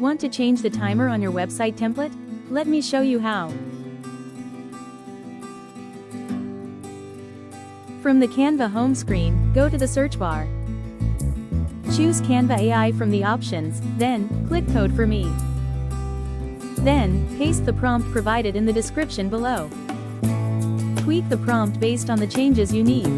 Want to change the timer on your website template? Let me show you how. From the Canva home screen, go to the search bar. Choose Canva AI from the options, then, click Code for Me. Then, paste the prompt provided in the description below. Tweak the prompt based on the changes you need.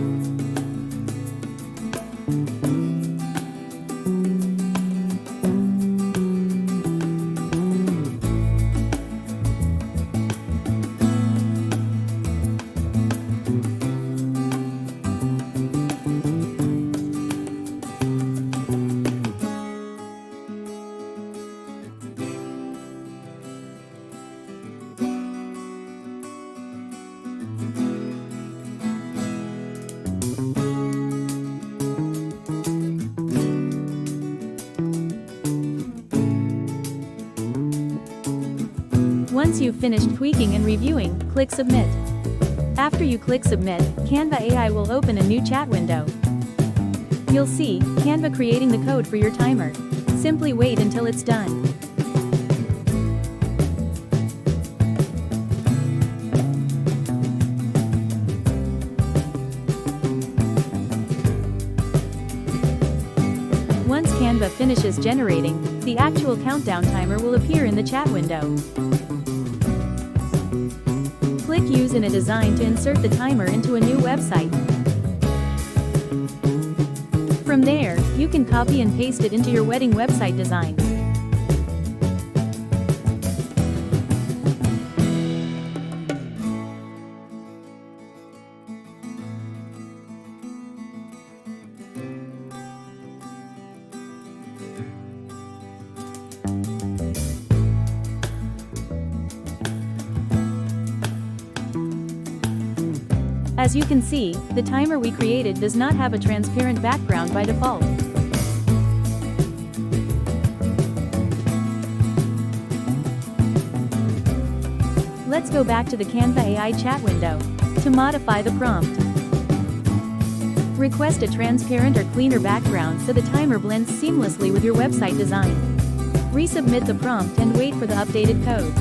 Once you've finished tweaking and reviewing, click Submit. After you click Submit, Canva AI will open a new chat window. You'll see Canva creating the code for your timer. Simply wait until it's done. Once Canva finishes generating, the actual countdown timer will appear in the chat window. Click Use in a design to insert the timer into a new website. From there, you can copy and paste it into your wedding website design. As you can see, the timer we created does not have a transparent background by default. Let's go back to the Canva AI chat window. To modify the prompt, request a transparent or cleaner background so the timer blends seamlessly with your website design. Resubmit the prompt and wait for the updated code.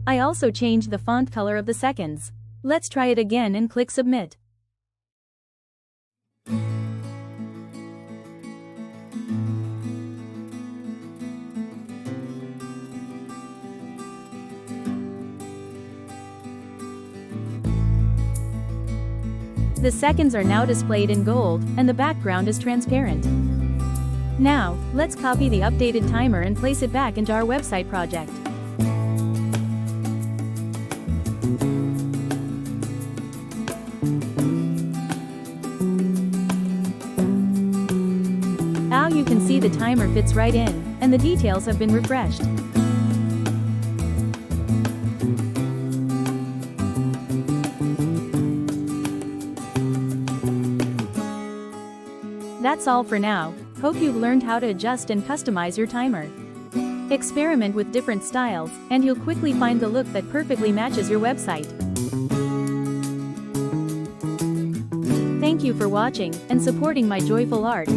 I also changed the font color of the seconds. Let's try it again and click Submit. The seconds are now displayed in gold, and the background is transparent. Now, let's copy the updated timer and place it back into our website project. Now you can see the timer fits right in, and the details have been refreshed. That's all for now. Hope you've learned how to adjust and customize your timer. Experiment with different styles, and you'll quickly find the look that perfectly matches your website. Thank you for watching and supporting my joyful art.